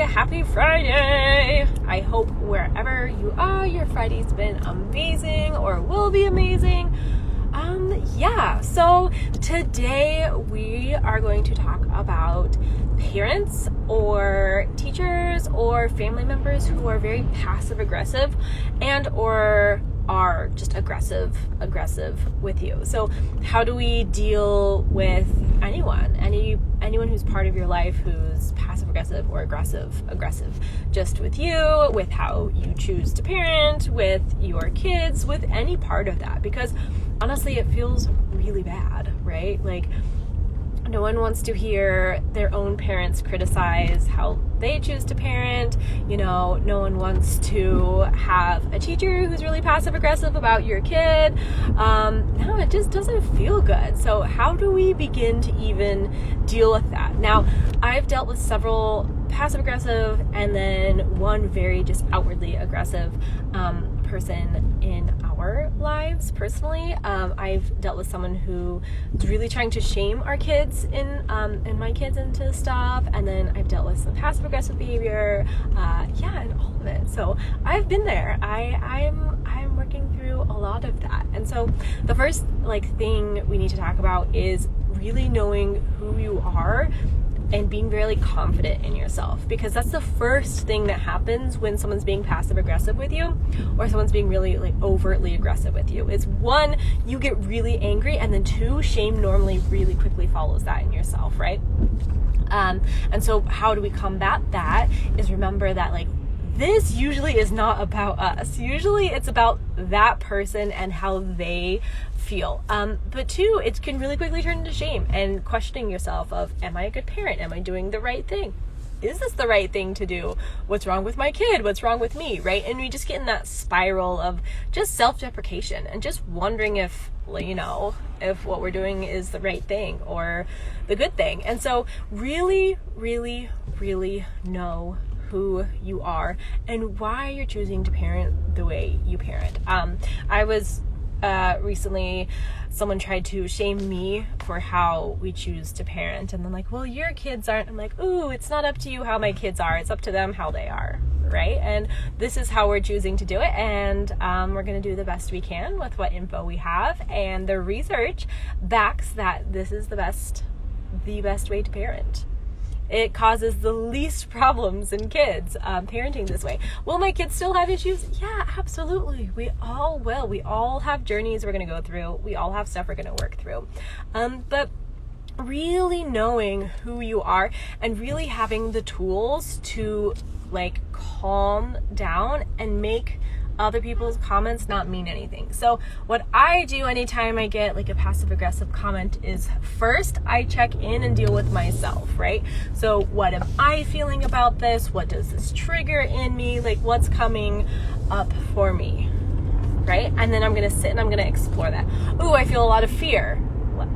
Happy Friday! I hope wherever you are, your Friday's been amazing or will be amazing. So today we are going to talk about parents or teachers or family members who are very passive aggressive and or are just aggressive with you. So how do we deal with anyone who's part of your life who's passive aggressive or aggressive just with you, with how you choose to parent, with your kids, with any part of that? Because honestly, it feels really bad, right? Like, no one wants to hear their own parents criticize how they choose to parent. No one wants to have a teacher who's really passive aggressive about your kid. No, it just doesn't feel good. So how do we begin to even deal with that? Now, I've dealt with several passive aggressive and then one very just outwardly aggressive person in our lives personally. I've dealt with someone who is really trying to shame our kids and my kids into stuff, and then I've dealt with some passive aggressive behavior, and all of it. So I've been there. I'm working through a lot of that. And so the first thing we need to talk about is really knowing who you are and being really confident in yourself, because that's the first thing that happens when someone's being passive aggressive with you or someone's being really overtly aggressive with you. Is one, you get really angry, and then two, shame normally really quickly follows that in yourself, right? And so how do we combat that is remember that this usually is not about us. Usually it's about that person and how they feel. But two, it can really quickly turn into shame and questioning yourself of, am I a good parent? Am I doing the right thing? Is this the right thing to do? What's wrong with my kid? What's wrong with me, right? And we just get in that spiral of just self-deprecation and just wondering if what we're doing is the right thing or the good thing. And so really, really, really know who you are and why you're choosing to parent the way you parent. I was recently, someone tried to shame me for how we choose to parent, and then well, your kids aren't. I'm like, ooh, it's not up to you how my kids are, it's up to them how they are, right? And this is how we're choosing to do it, and we're going to do the best we can with what info we have, and the research backs that this is the best way to parent. It causes the least problems in kids, parenting this way. Will my kids still have issues? Yeah, absolutely. We all will. We all have journeys we're going to go through. We all have stuff we're going to work through. But really knowing who you are and really having the tools to calm down and make other people's comments not mean anything. So what I do anytime I get a passive aggressive comment is first I check in and deal with myself, right? So what am I feeling about this? What does this trigger in me? What's coming up for me, right? And then I'm going to sit and I'm going to explore that. Ooh, I feel a lot of fear,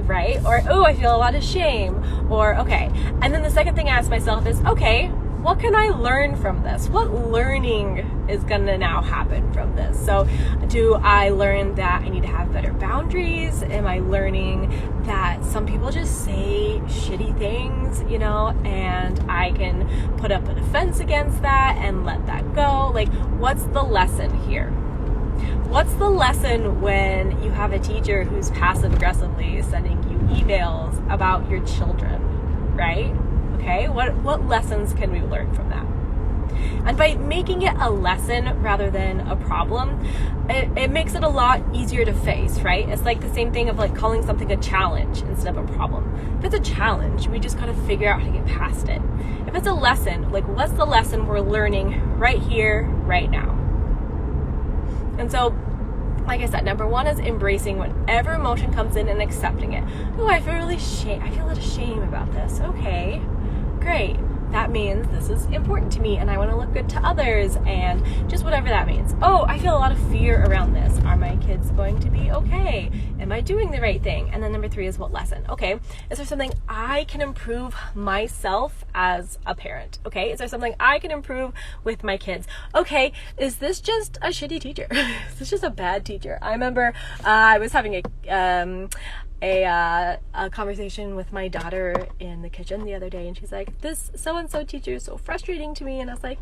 right? Or, ooh, I feel a lot of shame, or okay. And then the second thing I ask myself is, okay, what can I learn from this? What learning is going to now happen from this? So do I learn that I need to have better boundaries? Am I learning that some people just say shitty things, and I can put up a defense against that and let that go? What's the lesson here? What's the lesson when you have a teacher who's passive aggressively sending you emails about your children, right? Okay, what lessons can we learn from that? And by making it a lesson rather than a problem, it makes it a lot easier to face, right? It's the same thing of calling something a challenge instead of a problem. If it's a challenge, we just gotta figure out how to get past it. If it's a lesson, what's the lesson we're learning right here, right now? And so, like I said, number one is embracing whatever emotion comes in and accepting it. Oh, I feel a lot of shame about this. Okay, great. That means this is important to me and I want to look good to others, and just whatever that means. Oh, I feel a lot of fear around this. Are my kids going to be okay? Am I doing the right thing? And then number three is what lesson? Okay, is there something I can improve myself as a parent? Okay, is there something I can improve with my kids? Okay, is this just a shitty teacher? Is this just a bad teacher? I remember I was having a conversation with my daughter in the kitchen the other day, and she's like, this so-and-so teacher is so frustrating to me. And I was like,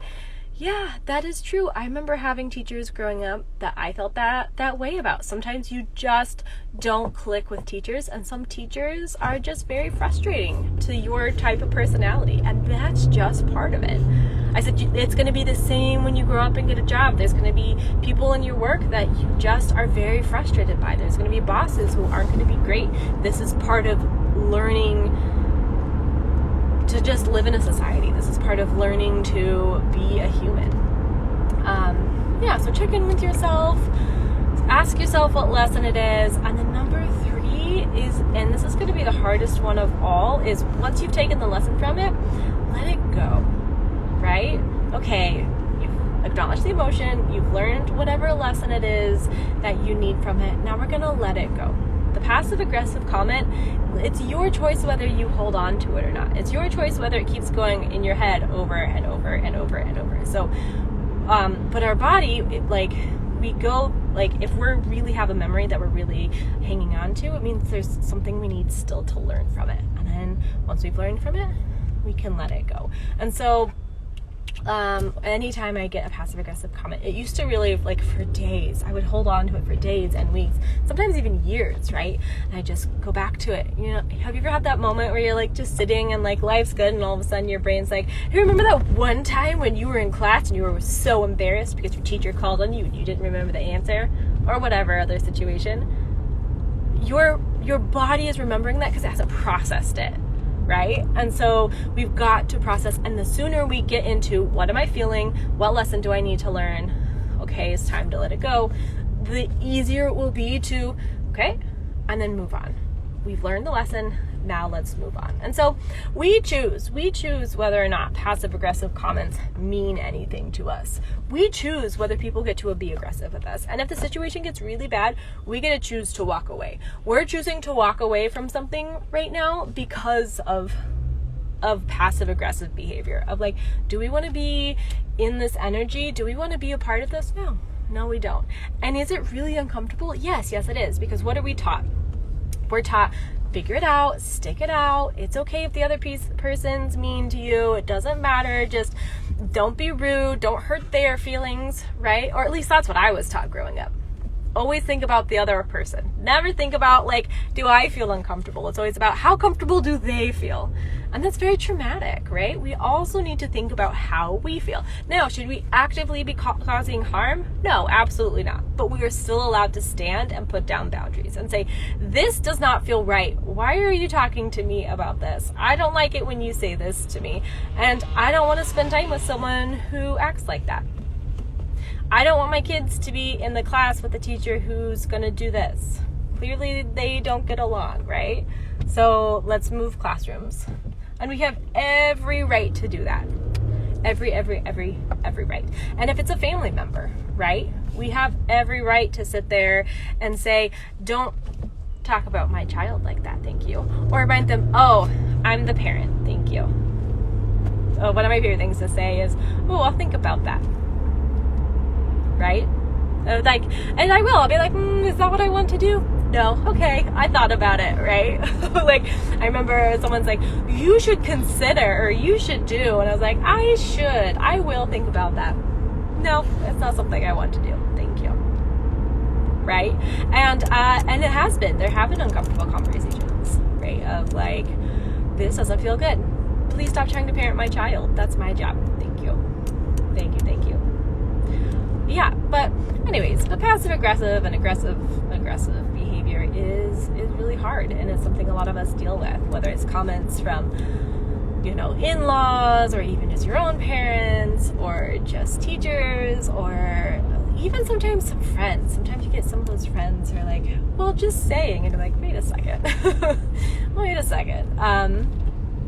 yeah, that is true. I remember having teachers growing up that I felt that way about. Sometimes you just don't click with teachers, and some teachers are just very frustrating to your type of personality, and that's just part of it. I said it's going to be the same when you grow up and get a job. There's going to be people in your work that you just are very frustrated by. There's going to be bosses who aren't going to be great. This is part of learning to just live in a society. This is part of learning to be a human. So check in with yourself, ask yourself what lesson it is, and then number 3 is, and this is going to be the hardest one of all, is once you've taken the lesson from it, let it go, right? Okay, you've acknowledged the emotion, you've learned whatever lesson it is that you need from it, now we're going to let it go. The passive-aggressive comment, it's your choice whether you hold on to it or not. It's your choice whether it keeps going in your head over and over and over and over. So, but our body, we go, if we really have a memory that we're really hanging on to, it means there's something we need still to learn from it. And then once we've learned from it, we can let it go. And so, anytime I get a passive-aggressive comment, it used to really, for days, I would hold on to it for days and weeks, sometimes even years, right? And I just go back to it. Have you ever had that moment where you're just sitting and life's good, and all of a sudden your brain's like, hey, remember that one time when you were in class and you were so embarrassed because your teacher called on you and you didn't remember the answer, or whatever other situation? Your body is remembering that because it hasn't processed it. Right? And so we've got to process, and the sooner we get into what am I feeling, what lesson do I need to learn, okay, it's time to let it go, the easier it will be to, okay, and then move on. We've learned the lesson, now let's move on. And so we choose whether or not passive-aggressive comments mean anything to us. We choose whether people get to be aggressive with us. And if the situation gets really bad, we get to choose to walk away. We're choosing to walk away from something right now because of passive-aggressive behavior. Of do we want to be in this energy? Do we want to be a part of this? No, we don't. And is it really uncomfortable? Yes, it is. Because what are we taught? We're taught, figure it out, stick it out. It's okay if the other person's mean to you. It doesn't matter. Just don't be rude. Don't hurt their feelings, right? Or at least that's what I was taught growing up. Always think about the other person. Never think about, do I feel uncomfortable? It's always about how comfortable do they feel? And that's very traumatic, right? We also need to think about how we feel. Now, should we actively be causing harm? No, absolutely not. But we are still allowed to stand and put down boundaries and say, this does not feel right. Why are you talking to me about this? I don't like it when you say this to me. And I don't want to spend time with someone who acts like that. I don't want my kids to be in the class with a teacher who's going to do this. Clearly, they don't get along, right? So let's move classrooms. And we have every right to do that. Every right. And if it's a family member, right? We have every right to sit there and say, don't talk about my child like that, thank you. Or remind them, oh, I'm the parent, thank you. Oh, one of my favorite things to say is, oh, I'll think about that. Right? And I will. I'll be like, is that what I want to do? No. Okay. I thought about it, right? I remember someone's like, you should consider, or you should do. And I was like, I will think about that. No, it's not something I want to do. Thank you. Right? And it has been. There have been uncomfortable conversations, right? Of this doesn't feel good. Please stop trying to parent my child. That's my job. Thank you. Yeah, but anyways, the passive-aggressive and aggressive behavior is really hard, and it's something a lot of us deal with, whether it's comments from, in-laws, or even just your own parents, or just teachers, or even sometimes some friends. Sometimes you get some of those friends who are like, well, just saying, and you're like, wait a second.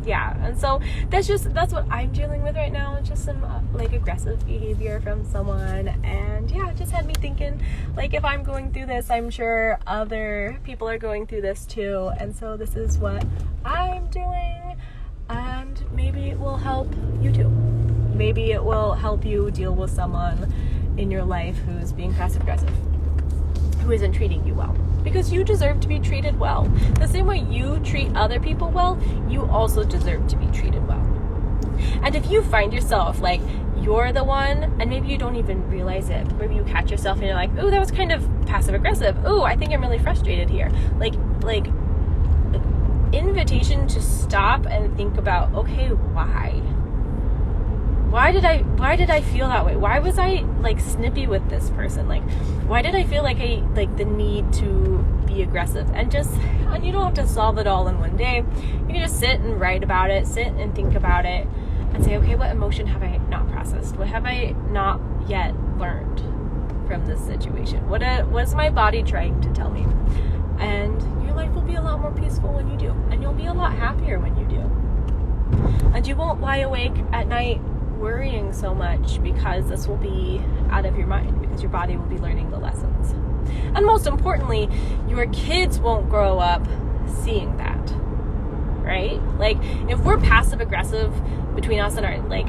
Yeah, and so that's what I'm dealing with right now. Just some aggressive behavior from someone, and yeah, it just had me thinking, if I'm going through this, I'm sure other people are going through this too, and so this is what I'm doing, and maybe it will help you too. Maybe it will help you deal with someone in your life who's being passive aggressive, who isn't treating you well, because you deserve to be treated well. The same way you treat other people well, you also deserve to be treated well. And if you find yourself like you're the one, and maybe you don't even realize it, maybe you catch yourself and you're like, oh, that was kind of passive aggressive. Oh, I think I'm really frustrated here. Like invitation to stop and think about, okay, why did I feel that way? Why was I like snippy with this person? Like, why did I feel like the need to be aggressive? And you don't have to solve it all in one day. You can just sit and write about it, sit and think about it, and say, okay, what emotion have I not processed? What have I not yet learned from this situation? What is my body trying to tell me? And your life will be a lot more peaceful when you do, and you'll be a lot happier when you do. And you won't lie awake at night worrying so much, because this will be out of your mind, because your body will be learning the lessons. And most importantly, your kids won't grow up seeing that, right? Like, if we're passive aggressive between us and our, like,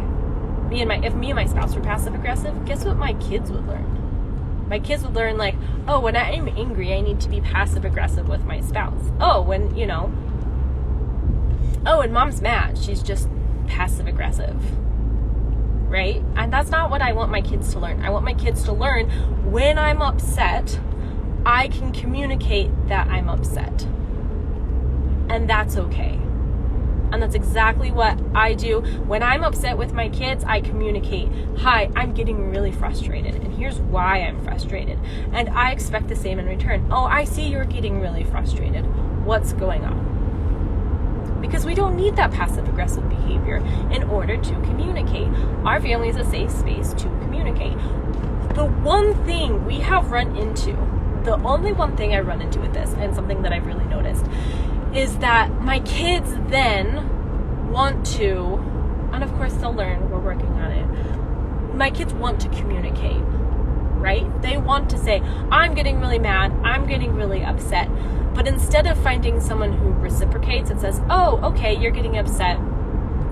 if me and my spouse were passive aggressive, guess what my kids would learn? My kids would learn, like, oh, when I'm angry, I need to be passive aggressive with my spouse. Oh, when mom's mad, she's just passive aggressive. Right? And that's not what I want my kids to learn. I want my kids to learn, when I'm upset, I can communicate that I'm upset. And that's okay. And that's exactly what I do. When I'm upset with my kids, I communicate, hi, I'm getting really frustrated, and here's why I'm frustrated. And I expect the same in return. Oh, I see you're getting really frustrated. What's going on? Because we don't need that passive-aggressive behavior in order to communicate. Our family is a safe space to communicate. The one thing we have run into, the only one thing I run into with this, and something that I've really noticed, is that my kids then want to, and of course they'll learn, we're working on it, my kids want to communicate, right? They want to say, I'm getting really mad, I'm getting really upset. But instead of finding someone who reciprocates and says, oh, okay, you're getting upset,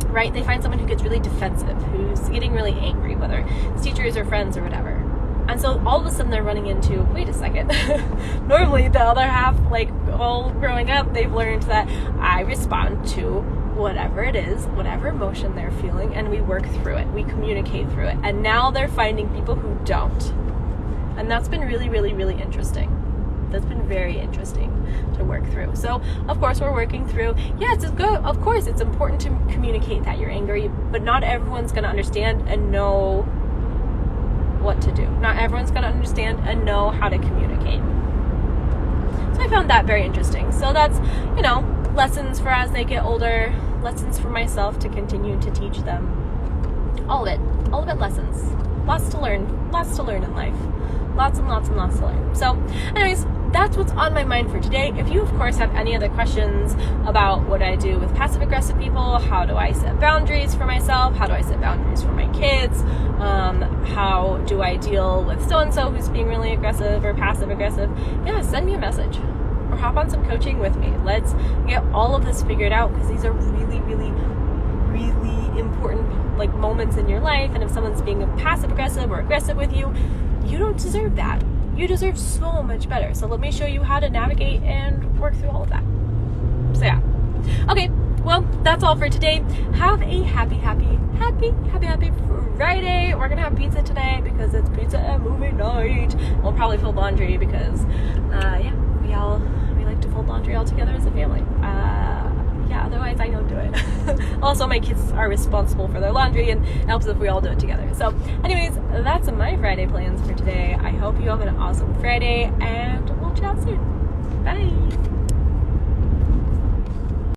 right? They find someone who gets really defensive, who's getting really angry, whether it's teachers or friends or whatever. And so all of a sudden they're running into, wait a second, normally the other half, like all growing up, they've learned that I respond to whatever it is, whatever emotion they're feeling, and we work through it, we communicate through it. And now they're finding people who don't. And that's been really, really, really interesting. That's been very interesting to work through. So, of course, we're working through, of course, it's important to communicate that you're angry, but not everyone's going to understand and know what to do. Not everyone's going to understand and know how to communicate. So I found that very interesting. So that's, lessons for as they get older, lessons for myself to continue to teach them. All of it lessons. Lots to learn in life. Lots and lots and lots to learn. So, anyways, that's what's on my mind for today. If you, of course, have any other questions about what I do with passive-aggressive people, how do I set boundaries for myself, how do I set boundaries for my kids, how do I deal with so-and-so who's being really aggressive or passive-aggressive, send me a message or hop on some coaching with me. Let's get all of this figured out, because these are really, really, really important moments in your life. And if someone's being passive-aggressive or aggressive with you, you don't deserve that. You deserve so much better. So let me show you how to navigate and work through all of that. So yeah. Okay, well, that's all for today. Have a happy Friday. We're gonna have pizza today because it's pizza and movie night. We'll probably fold laundry because, we like to fold laundry all together as a family. Otherwise I don't do it. Also, my kids are responsible for their laundry, and it helps if we all do it together. So anyways, that's my Friday plans for today. I hope you have an awesome Friday, and we'll chat soon. Bye.